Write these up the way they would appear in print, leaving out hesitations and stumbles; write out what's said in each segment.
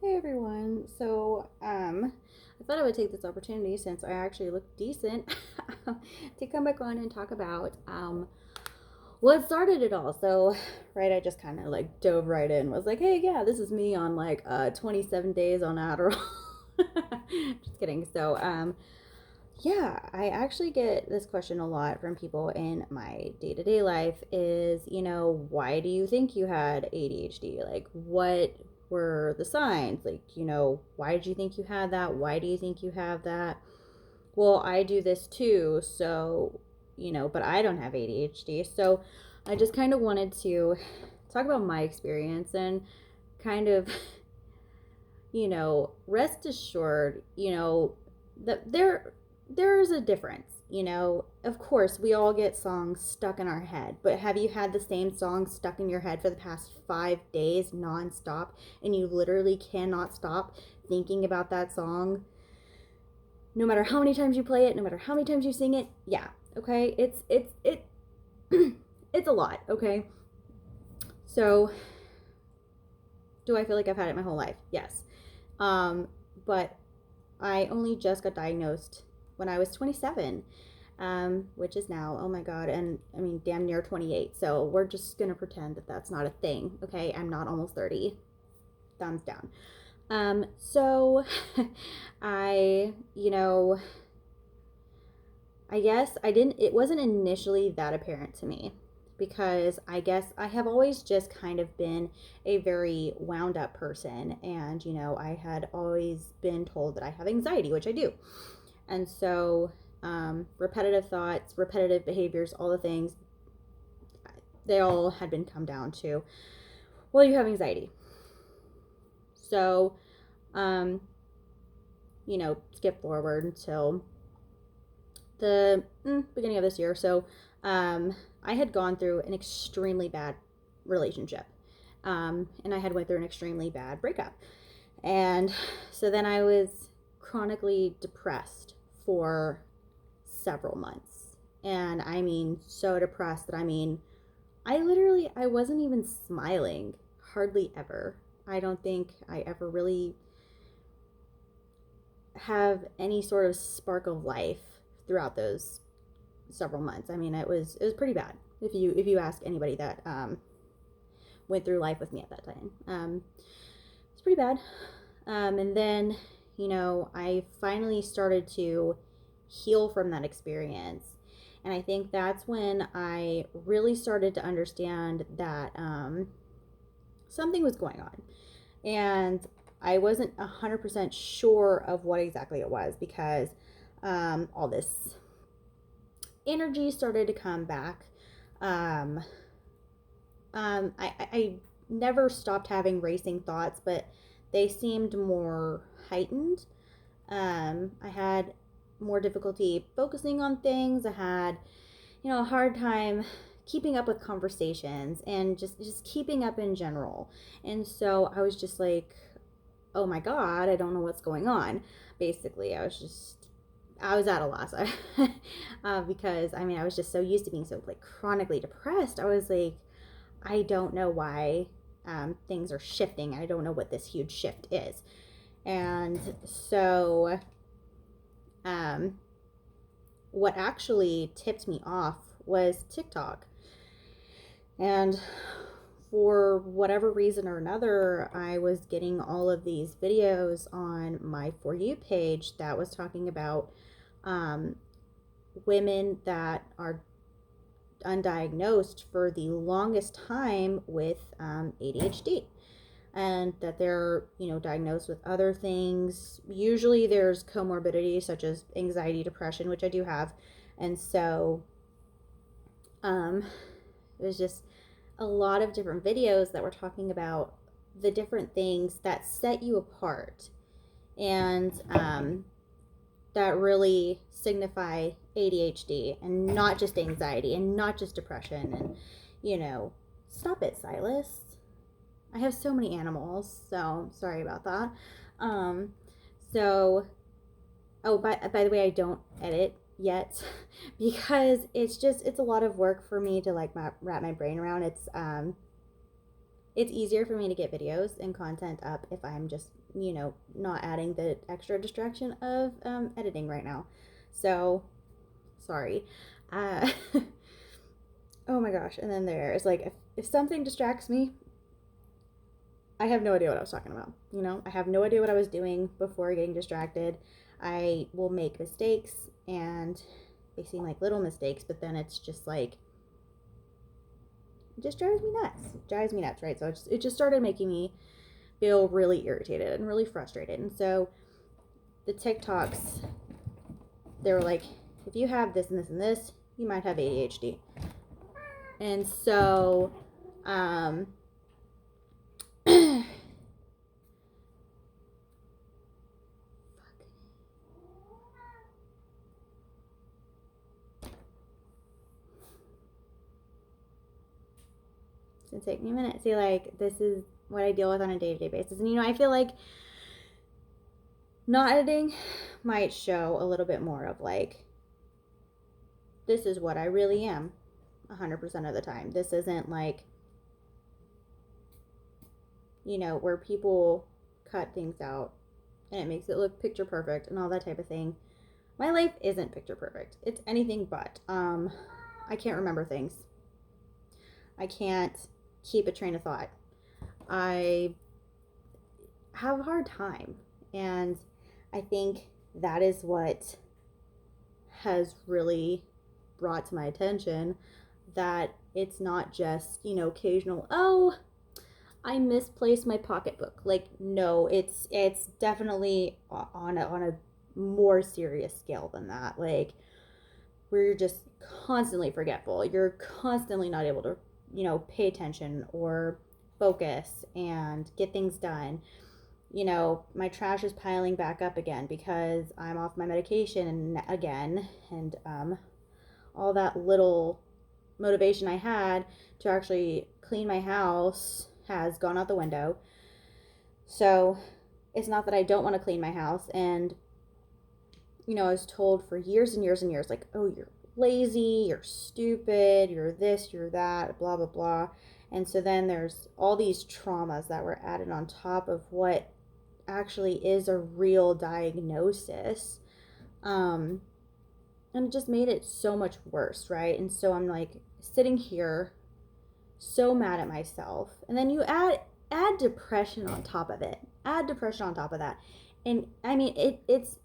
Hey everyone. I thought I would take this opportunity since I actually look decent to come back on and talk about what started it all. Right, I just kind of like dove right in. Was like, "Hey, yeah, this is me on 27 days on Adderall." Just kidding. Yeah, I actually get this question a lot from people in my day-to-day life is, why do you think you had ADHD? Like, what were the signs? Like, why did you think you had that? Why do you think you have that? Well, I do this too, but I don't have ADHD. So I just kind of wanted to talk about my experience and kind of, rest assured, that there's a difference. Of course, we all get songs stuck in our head, but have you had the same song stuck in your head for the past 5 days nonstop and you literally cannot stop thinking about that song no matter how many times you play it, no matter how many times you sing it? Yeah, okay? It's a lot, okay? So, do I feel like I've had it my whole life? Yes. But I only just got diagnosed when I was 27, which is now, oh my God, and I mean, damn near 28. So we're just going to pretend that that's not a thing, okay? I'm not almost 30. Thumbs down. So I, I guess it wasn't initially that apparent to me because I guess I have always just kind of been a very wound up person. And, I had always been told that I have anxiety, which I do. And so, repetitive thoughts, repetitive behaviors, all the things, they all had been come down to, well, you have anxiety. So, um, skip forward until the beginning of this year. I had gone through an extremely bad relationship, and I had went through an extremely bad breakup, and so then I was chronically depressed for several months, and I mean so depressed that I wasn't even smiling hardly ever. I don't think I ever really have any sort of spark of life throughout those several months. I mean, it was pretty bad. If you ask anybody that went through life with me at that time, it's pretty bad. And then I finally started to heal from that experience, and I think that's when I really started to understand that something was going on, and I wasn't 100% sure of what exactly it was because all this energy started to come back. Um, I never stopped having racing thoughts, but they seemed more heightened. I had more difficulty focusing on things. I had, a hard time keeping up with conversations and just keeping up in general. And so I was just like, oh my God, I don't know what's going on. Basically, I was at a loss because I was just so used to being so like chronically depressed. I was like, I don't know why things are shifting. I don't know what this huge shift is. And so, um, what actually tipped me off was TikTok. And for whatever reason or another, I was getting all of these videos on my For You page that was talking about um, women that are undiagnosed for the longest time with ADHD, and that they're diagnosed with other things. Usually there's comorbidity such as anxiety, depression, which I do have. And so um, it was just a lot of different videos that were talking about the different things that set you apart and that really signify ADHD and not just anxiety and not just depression. And, stop it, Silas. I have so many animals, so sorry about that. Um, so, oh, by the way, I don't edit yet because it's a lot of work for me to like wrap my brain around. it's easier for me to get videos and content up if I'm just, not adding the extra distraction of editing right now. So, sorry. Uh, oh my gosh. And then there's like, if something distracts me, I have no idea what I was talking about. I have no idea what I was doing before getting distracted. I will make mistakes, and they seem like little mistakes, but then it's just like, it just drives me nuts. It drives me nuts, right? So it just started making me feel really irritated and really frustrated. And so the TikToks, they were like, if you have this and this and this, you might have ADHD. And so, it's gonna take me a minute. See, like, this is what I deal with on a day-to-day basis. And, I feel like not editing might show a little bit more of, like, this is what I really am 100% of the time. This isn't, like, where people cut things out and it makes it look picture perfect and all that type of thing. My life isn't picture perfect. It's anything but. I can't remember things. I can't keep a train of thought. I have a hard time. And I think that is what has really brought to my attention that it's not just, occasional, oh, I misplaced my pocketbook. Like, no, it's definitely on a more serious scale than that. Like, where you're just constantly forgetful. You're constantly not able to, pay attention or focus and get things done. My trash is piling back up again because I'm off my medication again, and all that little motivation I had to actually clean my house has gone out the window. So it's not that I don't want to clean my house. And, I was told for years and years and years, like, oh, you're lazy, you're stupid, you're this, you're that, blah, blah, blah. And so then there's all these traumas that were added on top of what actually is a real diagnosis. And it just made it so much worse, right? And so I'm like sitting here so mad at myself. And then you add depression on top of it. Add depression on top of that. And I mean, it's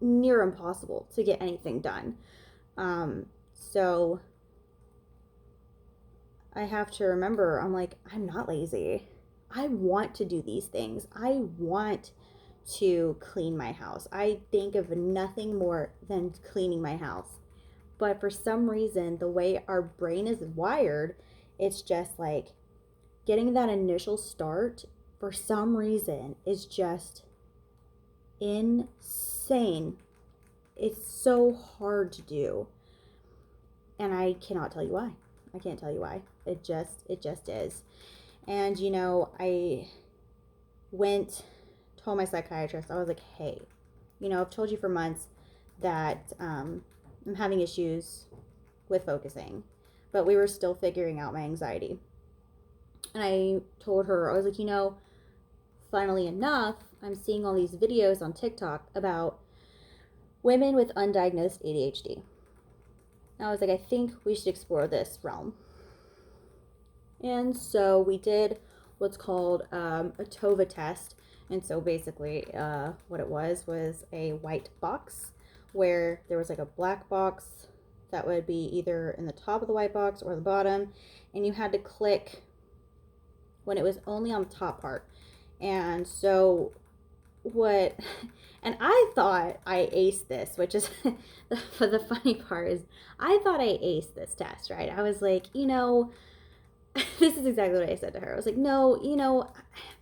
near impossible to get anything done. So I have to remember, I'm like, I'm not lazy. I want to do these things. I want to clean my house. I think of nothing more than cleaning my house. But for some reason, the way our brain is wired, it's just like getting that initial start for some reason is just insane. It's so hard to do. And I cannot tell you why. I can't tell you why. It just is. And, I told my psychiatrist, I was like, hey, I've told you for months that I'm having issues with focusing, but we were still figuring out my anxiety. And I told her, I was like, funnily enough, I'm seeing all these videos on TikTok about women with undiagnosed ADHD. And I was like, I think we should explore this realm. And so we did what's called a TOVA test. And so basically what it was a white box where there was like a black box that would be either in the top of the white box or the bottom. And you had to click when it was only on the top part. And so and I thought I aced this, which is, the funny part is, I thought I aced this test, right? I was like, this is exactly what I said to her. I was like, no,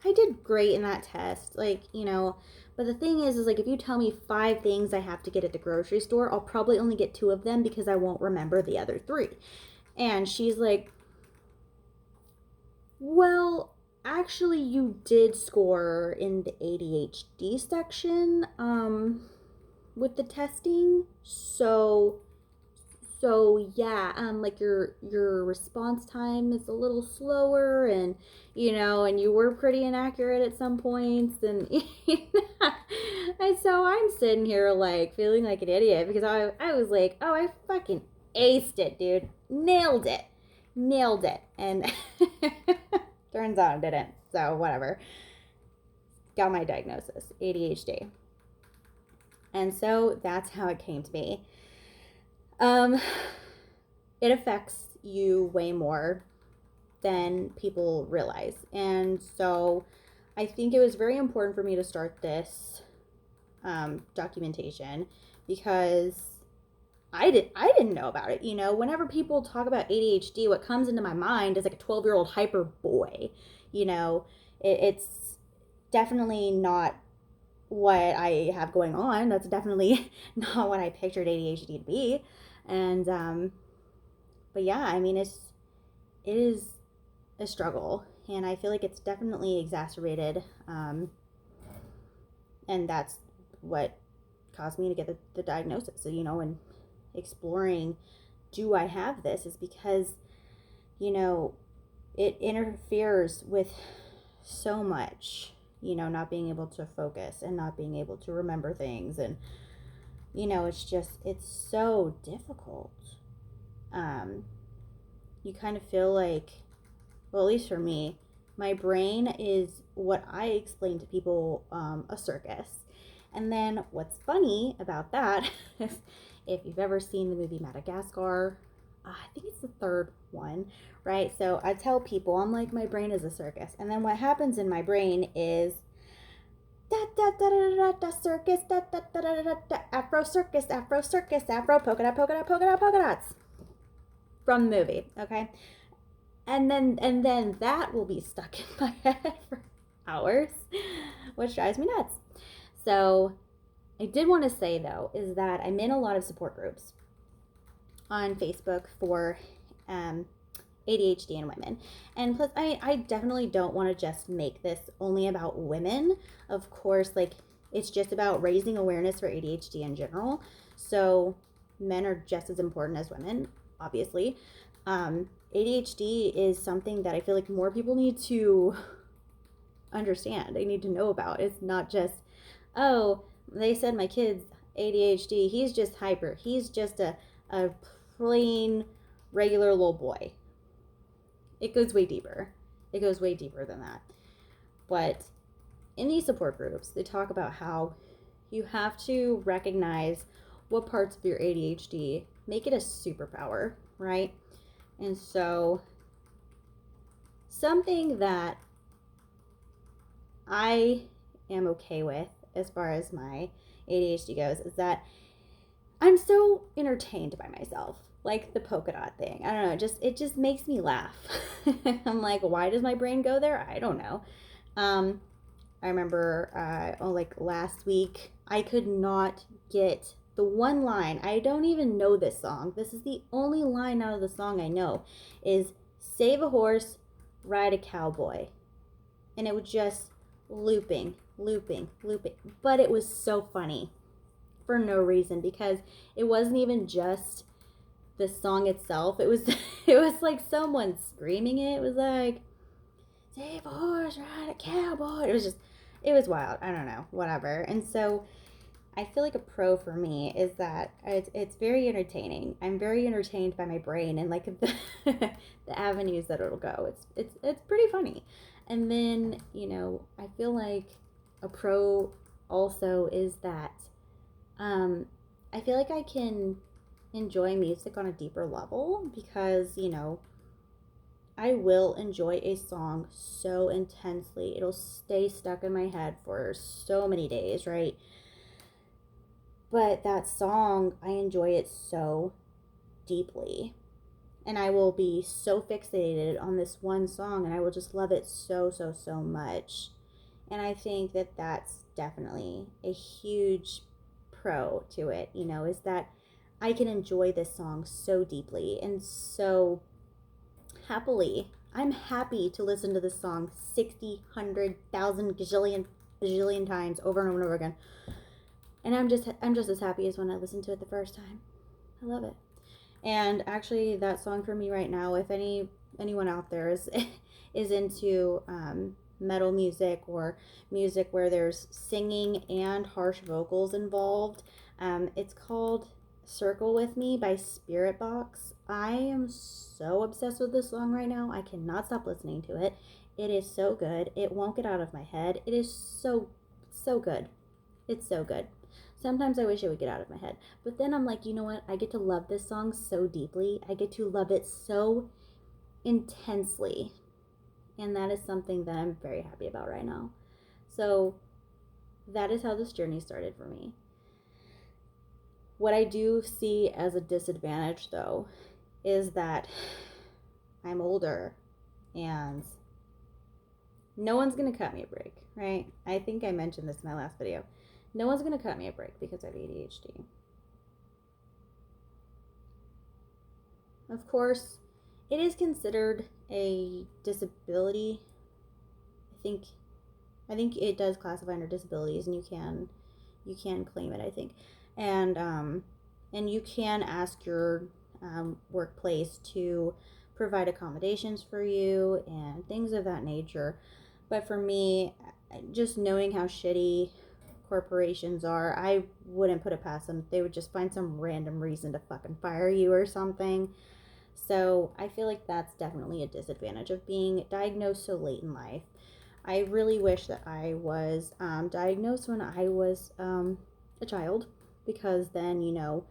I did great in that test. Like, but the thing is like, if you tell me 5 things I have to get at the grocery store, I'll probably only get 2 of them because I won't remember the other 3. And she's like, well, actually, you did score in the ADHD section with the testing. So So yeah, like your response time is a little slower, and and you were pretty inaccurate at some points, and and so I'm sitting here like feeling like an idiot because I was like, oh, I fucking aced it, dude, nailed it, and turns out I didn't. So whatever, got my diagnosis, ADHD, and so that's how it came to be. Um, it affects you way more than people realize. And so I think it was very important for me to start this documentation because I didn't know about it. Whenever people talk about ADHD, what comes into my mind is like a 12-year-old hyper boy. It's definitely not what I have going on. That's definitely not what I pictured ADHD to be. And but yeah, I mean, it is a struggle, and I feel like it's definitely exacerbated, and that's what caused me to get the diagnosis. So and exploring, do I have this, is because it interferes with so much. Not being able to focus and not being able to remember things, and it's so difficult. You kind of feel like, well, at least for me, my brain is what I explain to people, a circus. And then what's funny about that is, if you've ever seen the movie Madagascar, I think it's the third one, right? So I tell people, I'm like, my brain is a circus. And then what happens in my brain is da da da da da da circus, da da da da da da Afro circus, Afro circus, Afro polka dot polka dot polka dot polka dots from the movie, okay? And then that will be stuck in my head for hours, which drives me nuts. So I did want to say, though, is that I'm in a lot of support groups on Facebook for ADHD in women. And plus, I definitely don't want to just make this only about women. Of course, like, it's just about raising awareness for ADHD in general. So men are just as important as women, obviously. ADHD is something that I feel like more people need to understand. They need to know about. It's not just, oh, they said my kid's ADHD. He's just hyper. He's just a plain, regular little boy. It goes way deeper. It goes way deeper than that. But in these support groups, they talk about how you have to recognize what parts of your ADHD make it a superpower, right? And so something that I am okay with as far as my ADHD goes is that I'm so entertained by myself. Like the polka dot thing. I don't know, it just makes me laugh. I'm like, why does my brain go there? I don't know. I remember like last week, I could not get the one line. I don't even know this song. This is the only line out of the song I know, is save a horse, ride a cowboy. And it was just looping. But it was so funny for no reason, because it wasn't even just the song itself. It was it was like someone screaming it. It was like, save a horse, ride a cowboy. It was wild. I don't know, whatever. And so I feel like a pro for me is that it's very entertaining. I'm very entertained by my brain and like the avenues that it'll go. It's pretty funny. And then, I feel like a pro also is that I feel like I can enjoy music on a deeper level because, I will enjoy a song so intensely. It'll stay stuck in my head for so many days, right? But that song, I enjoy it so deeply. And I will be so fixated on this one song, and I will just love it so, so, so much. And I think that that's definitely a huge pro to it, is that I can enjoy this song so deeply and so happily. I'm happy to listen to this song 60, 100,000 gazillion times over and over and over again. And I'm just as happy as when I listened to it the first time. I love it. And actually, that song for me right now, if anyone out there is is into metal music or music where there's singing and harsh vocals involved, it's called "Circle with Me" by Spirit Box. I am so obsessed with this song right now. I cannot stop listening to it. It is so good. It won't get out of my head. It is so good. It's so good. Sometimes I wish it would get out of my head. But then I'm like, you know what? I get to love this song so deeply. I get to love it so intensely. And that is something that I'm very happy about right now. So that is how this journey started for me. What I do see as a disadvantage, though, is that I'm older and no one's going to cut me a break, right? I think I mentioned this in my last video. No one's going to cut me a break because I have ADHD. Of course, it is considered a disability. I think it does classify under disabilities, and you can claim it. I think, and you can ask your workplace to provide accommodations for you and things of that nature. But for me, just knowing how shitty corporations are, I wouldn't put it past them. They would just find some random reason to fucking fire you or something. So I feel like that's definitely a disadvantage of being diagnosed so late in life. I really wish that I was diagnosed when I was a child, because then,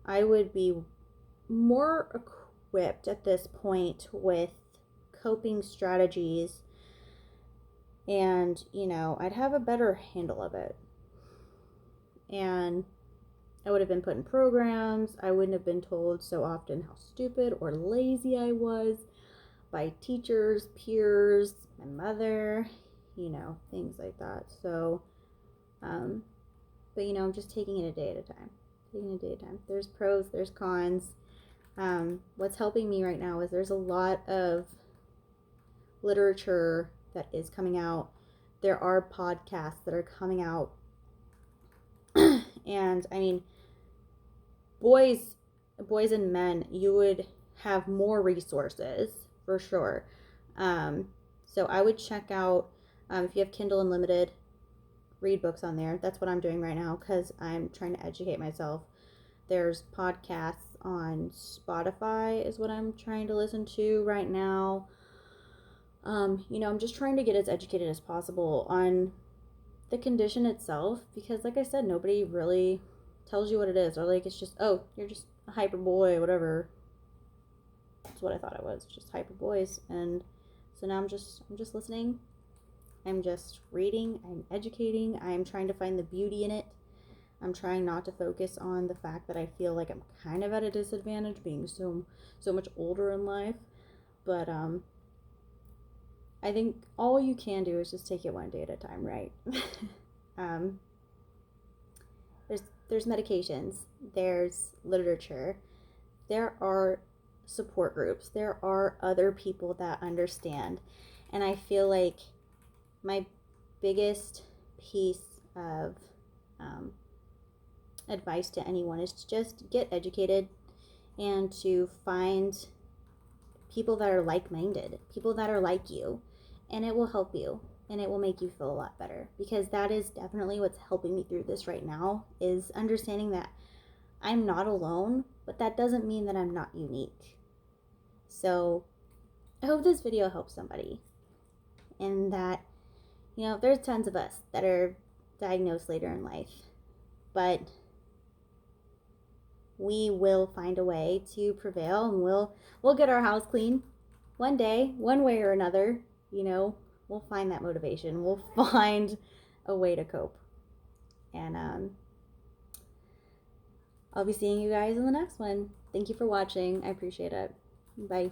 I would be more equipped at this point with coping strategies, and, I'd have a better handle of it. And I would have been put in programs. I wouldn't have been told so often how stupid or lazy I was by teachers, peers, my mother, things like that. So, but I'm just taking it a day at a time. Taking it a day at a time. There's pros, there's cons. What's helping me right now is there's a lot of literature that is coming out. There are podcasts that are coming out. And I mean, boys and men, you would have more resources for sure. So I would check out, if you have Kindle Unlimited, read books on there. That's what I'm doing right now because I'm trying to educate myself. There's podcasts on Spotify is what I'm trying to listen to right now. I'm just trying to get as educated as possible on the condition itself, because like I said, nobody really tells you what it is, or like it's just, oh, you're just a hyper boy, whatever. That's what I thought it was, just hyper boys. And so now I'm just listening. I'm just reading. I'm educating. I'm trying to find the beauty in it. I'm trying not to focus on the fact that I feel like I'm kind of at a disadvantage being so much older in life. But I think all you can do is just take it one day at a time, right? um, there's medications, there's literature, there are support groups, there are other people that understand. And I feel like my biggest piece of advice to anyone is to just get educated and to find people that are like-minded, people that are like you, and it will help you and it will make you feel a lot better, because that is definitely what's helping me through this right now, is understanding that I'm not alone, but that doesn't mean that I'm not unique. So I hope this video helps somebody, and that, there's tons of us that are diagnosed later in life, but we will find a way to prevail, and we'll get our house clean one day, one way or another. We'll find that motivation. We'll find a way to cope. And I'll be seeing you guys in the next one. Thank you for watching. I appreciate it. Bye.